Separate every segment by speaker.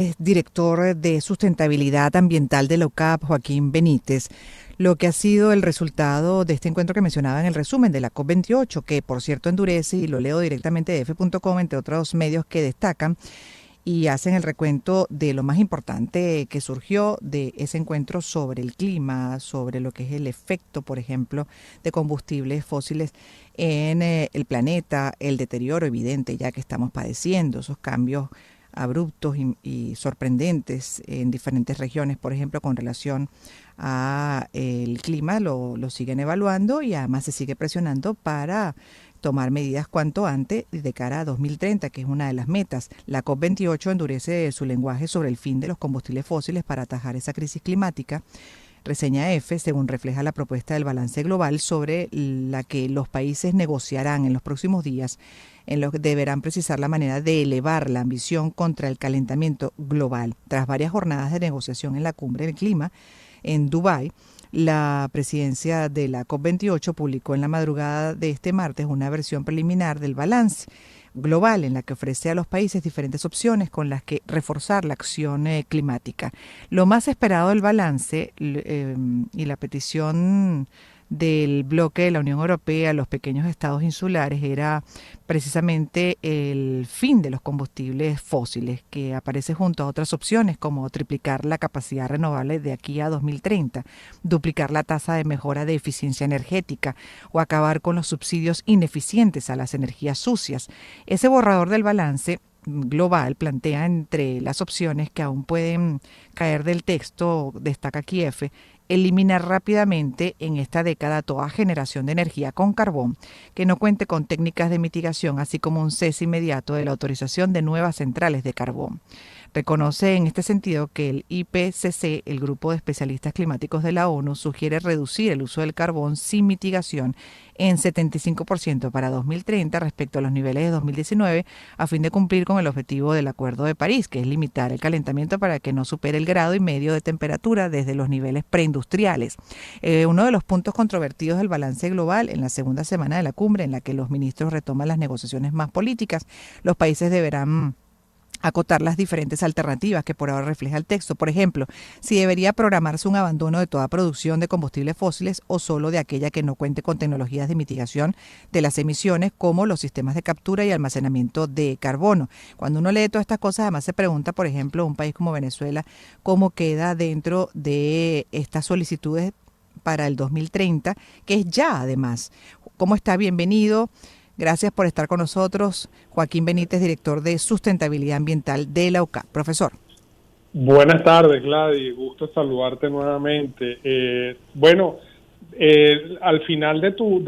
Speaker 1: Es director de sustentabilidad ambiental de la UCAP, Joaquín Benítez, lo que ha sido el resultado de este encuentro que mencionaba en el resumen de la COP28, que por cierto endurece, y lo leo directamente de F.com, entre otros medios que destacan y hacen el recuento de lo más importante que surgió de ese encuentro sobre el clima, sobre lo que es el efecto, por ejemplo, de combustibles fósiles en el planeta, el deterioro evidente ya que estamos padeciendo, esos cambios abruptos y sorprendentes en diferentes regiones, por ejemplo, con relación a el clima, lo siguen evaluando y además se sigue presionando para tomar medidas cuanto antes de cara a 2030, que es una de las metas. La COP28 endurece su lenguaje sobre el fin de los combustibles fósiles para atajar esa crisis climática. Reseña F, según refleja la propuesta del balance global sobre la que los países negociarán en los próximos días, en los que deberán precisar la manera de elevar la ambición contra el calentamiento global. Tras varias jornadas de negociación en la cumbre del clima en Dubái, la presidencia de la COP28 publicó en la madrugada de este martes una versión preliminar del balance global en la que ofrece a los países diferentes opciones con las que reforzar la acción climática. Lo más esperado del balance y la petición del bloque de la Unión Europea a los pequeños estados insulares era precisamente el fin de los combustibles fósiles, que aparece junto a otras opciones como triplicar la capacidad renovable de aquí a 2030, duplicar la tasa de mejora de eficiencia energética o acabar con los subsidios ineficientes a las energías sucias. Ese borrador del balance global plantea entre las opciones que aún pueden caer del texto, destaca Kiev, eliminar rápidamente en esta década toda generación de energía con carbón que no cuente con técnicas de mitigación, así como un cese inmediato de la autorización de nuevas centrales de carbón. Reconoce en este sentido que el IPCC, el Grupo de Especialistas Climáticos de la ONU, sugiere reducir el uso del carbón sin mitigación en 75% para 2030 respecto a los niveles de 2019, a fin de cumplir con el objetivo del Acuerdo de París, que es limitar el calentamiento para que no supere el 1,5 grados de temperatura desde los niveles preindustriales. Uno de los puntos controvertidos del balance global en la segunda semana de la cumbre, en la que los ministros retoman las negociaciones más políticas, los países deberán acotar las diferentes alternativas que por ahora refleja el texto. Por ejemplo, si debería programarse un abandono de toda producción de combustibles fósiles o solo de aquella que no cuente con tecnologías de mitigación de las emisiones, como los sistemas de captura y almacenamiento de carbono. Cuando uno lee todas estas cosas, además se pregunta, por ejemplo, un país como Venezuela, cómo queda dentro de estas solicitudes para el 2030, que es ya además. ¿Cómo está? Bienvenido. Gracias por estar con nosotros, Joaquín Benítez, director de Sustentabilidad Ambiental de la UCAP. Profesor.
Speaker 2: Buenas tardes, Gladys. Gusto saludarte nuevamente. Al final de tu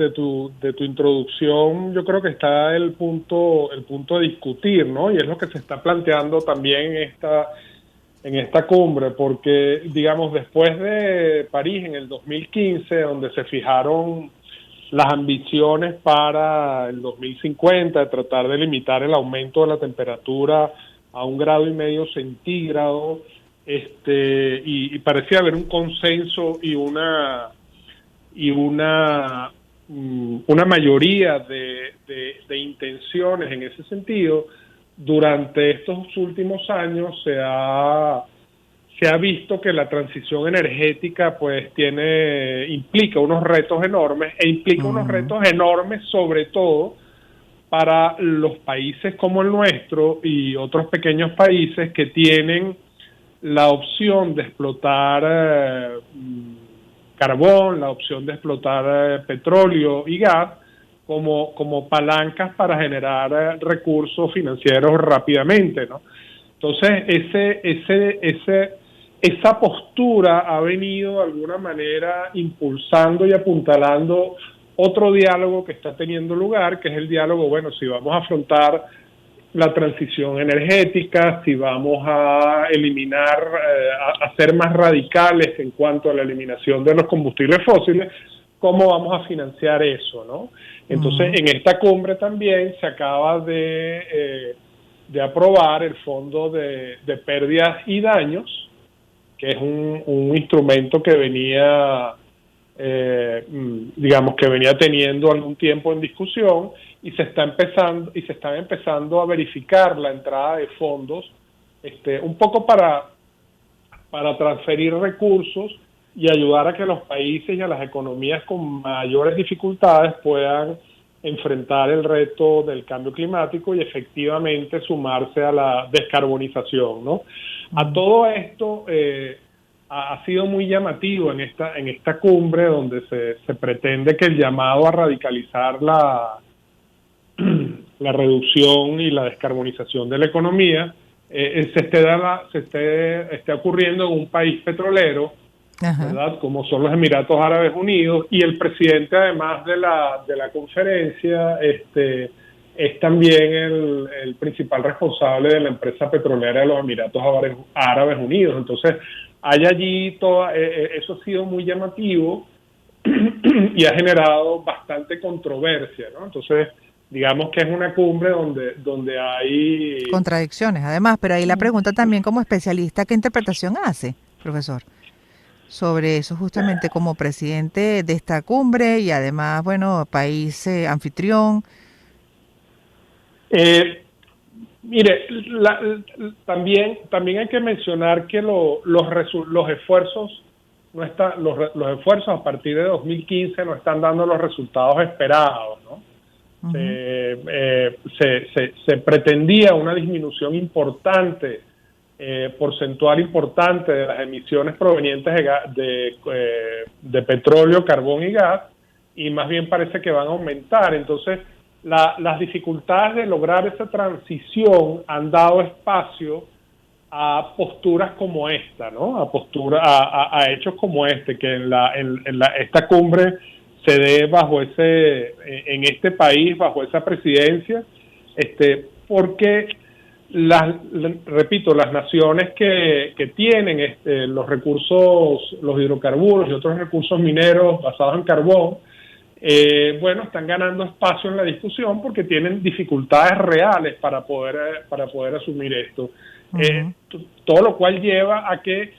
Speaker 2: introducción, yo creo que está el punto de discutir, ¿no? Y es lo que se está planteando también en esta cumbre, porque, digamos, después de París en el 2015, donde se fijaron las ambiciones para el 2050, de tratar de limitar el aumento de la temperatura a 1,5 grados centígrados, y parecía haber un consenso y una mayoría de intenciones en ese sentido. Durante estos últimos años se ha visto que la transición energética pues implica unos retos enormes unos retos enormes sobre todo para los países como el nuestro y otros pequeños países que tienen la opción de explotar carbón, la opción de explotar petróleo y gas como palancas para generar recursos financieros rápidamente, ¿no? Entonces, esa postura ha venido de alguna manera impulsando y apuntalando otro diálogo que está teniendo lugar, que es el diálogo, bueno, si vamos a afrontar la transición energética, si vamos a eliminar, a ser más radicales en cuanto a la eliminación de los combustibles fósiles, ¿cómo vamos a financiar eso, no? Entonces, en esta cumbre también se acaba de aprobar el Fondo de Pérdidas y Daños, que es un instrumento que venía, que venía teniendo algún tiempo en discusión, y se están empezando a verificar la entrada de fondos un poco para transferir recursos y ayudar a que los países y a las economías con mayores dificultades puedan enfrentar el reto del cambio climático y efectivamente sumarse a la descarbonización, ¿no? A todo esto ha sido muy llamativo en esta cumbre donde se pretende que el llamado a radicalizar la reducción y la descarbonización de la economía esté ocurriendo en un país petrolero, ¿verdad? Como son los Emiratos Árabes Unidos, y el presidente, además de la conferencia, es también el principal responsable de la empresa petrolera de los Emiratos Árabes Unidos. Entonces, hay allí eso ha sido muy llamativo y ha generado bastante controversia, ¿no? Entonces, digamos que es una cumbre donde hay
Speaker 1: contradicciones, además, pero ahí la pregunta también como especialista, ¿qué interpretación hace, profesor, sobre eso justamente como presidente de esta cumbre y además, bueno, país anfitrión?
Speaker 2: Mire, también hay que mencionar que los esfuerzos no están, los esfuerzos a partir de 2015 no están dando los resultados esperados, ¿no? Se pretendía una disminución importante, porcentual importante de las emisiones provenientes de petróleo, carbón y gas, y más bien parece que van a aumentar. Entonces, las dificultades de lograr esa transición han dado espacio a posturas como esta, ¿no? A hechos como que esta cumbre se dé en este país, bajo esa presidencia, porque repito, las naciones que tienen los recursos, los hidrocarburos y otros recursos mineros basados en carbón, están ganando espacio en la discusión porque tienen dificultades reales para poder asumir esto. Todo lo cual lleva a que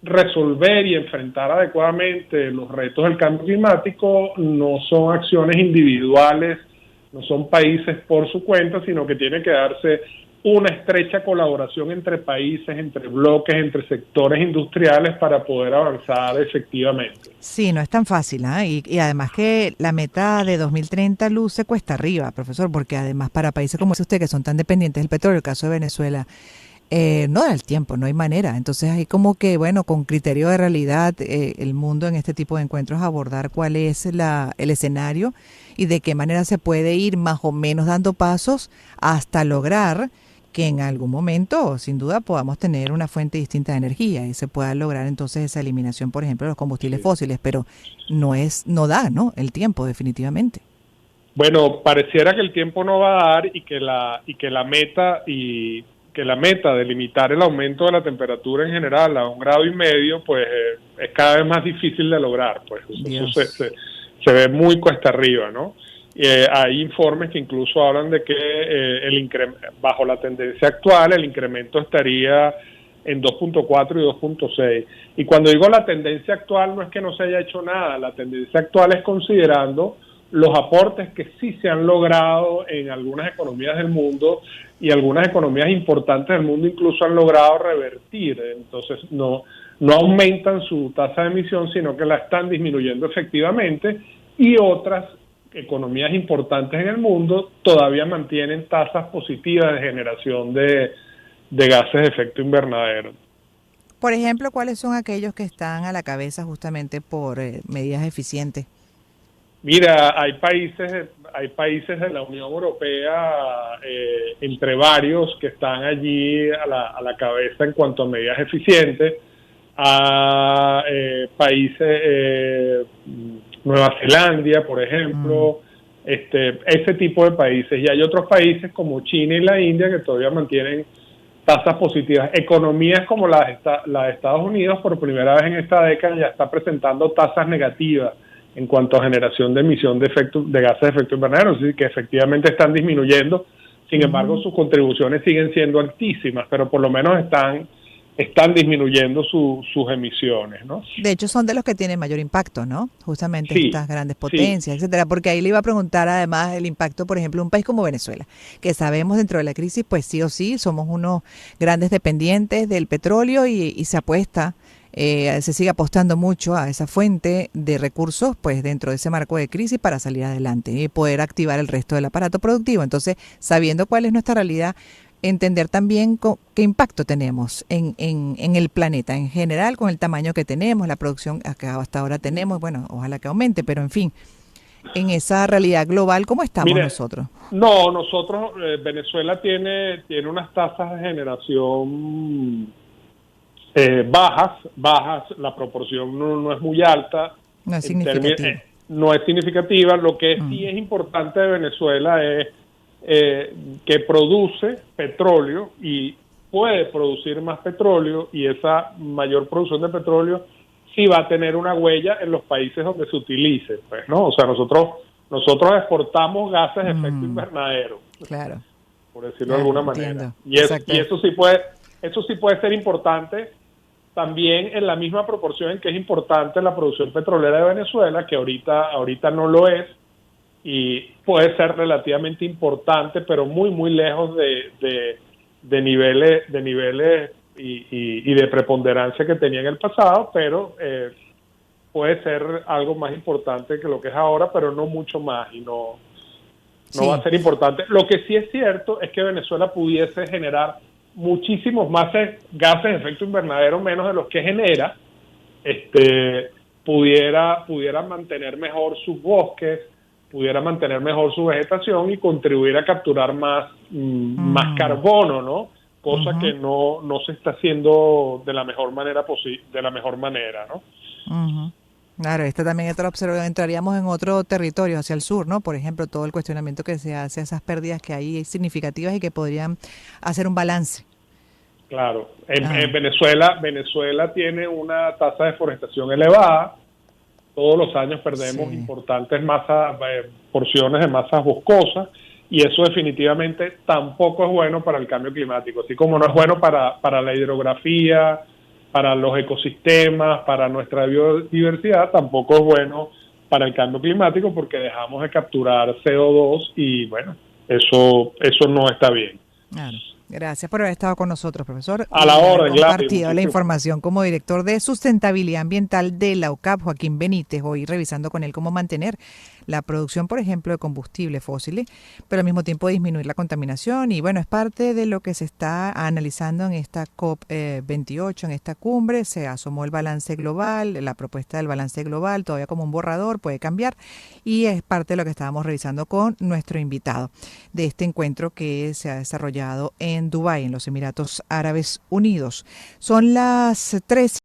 Speaker 2: resolver y enfrentar adecuadamente los retos del cambio climático no son acciones individuales, no son países por su cuenta, sino que tiene que darse una estrecha colaboración entre países, entre bloques, entre sectores industriales para poder avanzar efectivamente.
Speaker 1: Sí, no es tan fácil, ¿eh? Y además que la meta de 2030 luce cuesta arriba, profesor, porque además para países como usted, que son tan dependientes del petróleo, el caso de Venezuela, no da el tiempo, no hay manera. Entonces hay como que, bueno, con criterio de realidad, el mundo en este tipo de encuentros abordar cuál es el escenario y de qué manera se puede ir más o menos dando pasos hasta lograr que en algún momento, sin duda, podamos tener una fuente distinta de energía y se pueda lograr entonces esa eliminación, por ejemplo, de los combustibles fósiles, pero no da, ¿no? El tiempo, definitivamente.
Speaker 2: Bueno, pareciera que el tiempo no va a dar y que la meta de limitar el aumento de la temperatura en general a 1,5 grados, pues es cada vez más difícil de lograr, pues eso se ve muy cuesta arriba, ¿no? Hay informes que incluso hablan de que bajo la tendencia actual el incremento estaría en 2.4 y 2.6. Y cuando digo la tendencia actual no es que no se haya hecho nada, la tendencia actual es considerando los aportes que sí se han logrado en algunas economías del mundo, y algunas economías importantes del mundo incluso han logrado revertir. Entonces no aumentan su tasa de emisión, sino que la están disminuyendo efectivamente, y otras economías importantes en el mundo todavía mantienen tasas positivas de generación de gases de efecto invernadero.
Speaker 1: Por ejemplo, ¿cuáles son aquellos que están a la cabeza justamente por medidas eficientes?
Speaker 2: Mira, hay países de la Unión Europea, entre varios, que están allí a la cabeza en cuanto a medidas eficientes. A países, Nueva Zelanda, por ejemplo, ese tipo de países. Y hay otros países como China y la India que todavía mantienen tasas positivas. Economías como la de Estados Unidos, por primera vez en esta década, ya está presentando tasas negativas en cuanto a generación de emisión de gases de efecto invernadero, es decir, que efectivamente están disminuyendo. Sin embargo, sus contribuciones siguen siendo altísimas, pero por lo menos están están disminuyendo sus emisiones, ¿no?
Speaker 1: De hecho, son de los que tienen mayor impacto, ¿no? Justamente
Speaker 2: Sí,
Speaker 1: estas grandes
Speaker 2: sí,
Speaker 1: potencias, etcétera. Porque ahí le iba a preguntar además el impacto, por ejemplo, de un país como Venezuela, que sabemos dentro de la crisis, pues sí o sí, somos unos grandes dependientes del petróleo y se apuesta, se sigue apostando mucho a esa fuente de recursos, pues dentro de ese marco de crisis para salir adelante y poder activar el resto del aparato productivo. Entonces, sabiendo cuál es nuestra realidad, entender también qué impacto tenemos en el planeta en general, con el tamaño que tenemos, la producción que hasta ahora tenemos, bueno, ojalá que aumente, pero en fin, en esa realidad global, ¿cómo estamos
Speaker 2: mire,
Speaker 1: nosotros?
Speaker 2: no, nosotros, Venezuela tiene unas tasas de generación bajas, la proporción no es muy alta,
Speaker 1: No es
Speaker 2: en términos,
Speaker 1: significativo.
Speaker 2: no es significativa. Lo que sí
Speaker 1: Mm.
Speaker 2: es importante de Venezuela es que produce petróleo y puede producir más petróleo, y esa mayor producción de petróleo sí va a tener una huella en los países donde se utilice, pues, ¿no? O sea, nosotros exportamos gases de efecto
Speaker 1: Mm,
Speaker 2: invernadero,
Speaker 1: claro,
Speaker 2: por decirlo de
Speaker 1: claro,
Speaker 2: alguna manera.
Speaker 1: entiendo.
Speaker 2: Y
Speaker 1: Exacto.
Speaker 2: eso sí puede ser importante también en la misma proporción en que es importante la producción petrolera de Venezuela, que ahorita no lo es, y puede ser relativamente importante, pero muy lejos de niveles y de preponderancia que tenía en el pasado, pero puede ser algo más importante que lo que es ahora, pero no mucho más, y no va
Speaker 1: Sí.
Speaker 2: a ser importante. Lo que sí es cierto es que Venezuela pudiese generar muchísimos más gases de efecto invernadero menos de los que genera, pudiera mantener mejor sus bosques, pudiera mantener mejor su vegetación y contribuir a capturar más
Speaker 1: Mm,
Speaker 2: carbono, ¿no? Cosa
Speaker 1: ujú,
Speaker 2: que no se está haciendo de la mejor manera de la mejor manera, ¿no?
Speaker 1: ujú. Claro, también entraríamos en otro territorio hacia el sur, ¿no? Por ejemplo, todo el cuestionamiento que se hace a esas pérdidas que hay significativas y que podrían hacer un balance.
Speaker 2: Claro, en
Speaker 1: Ah,
Speaker 2: Venezuela tiene una tasa de deforestación elevada. Todos los años perdemos
Speaker 1: sí.
Speaker 2: importantes porciones de masas boscosas, y eso definitivamente tampoco es bueno para el cambio climático, así como no es bueno para la hidrografía, para los ecosistemas, para nuestra biodiversidad, tampoco es bueno para el cambio climático, porque dejamos de capturar CO2 y bueno, eso no está bien.
Speaker 1: Claro. Gracias por haber estado con nosotros, profesor,
Speaker 2: A la
Speaker 1: y haber
Speaker 2: orden, Gladys,
Speaker 1: compartido la
Speaker 2: muchísimas.
Speaker 1: información como director de sustentabilidad ambiental de la UCAP, Joaquín Benítez, hoy revisando con él cómo mantener la producción, por ejemplo, de combustibles fósiles, pero al mismo tiempo disminuir la contaminación. Y bueno, es parte de lo que se está analizando en esta COP 28, en esta cumbre. Se asomó el balance global, la propuesta del balance global, todavía como un borrador, puede cambiar, y es parte de lo que estábamos revisando con nuestro invitado de este encuentro que se ha desarrollado en Dubái, en los Emiratos Árabes Unidos. Son las 3.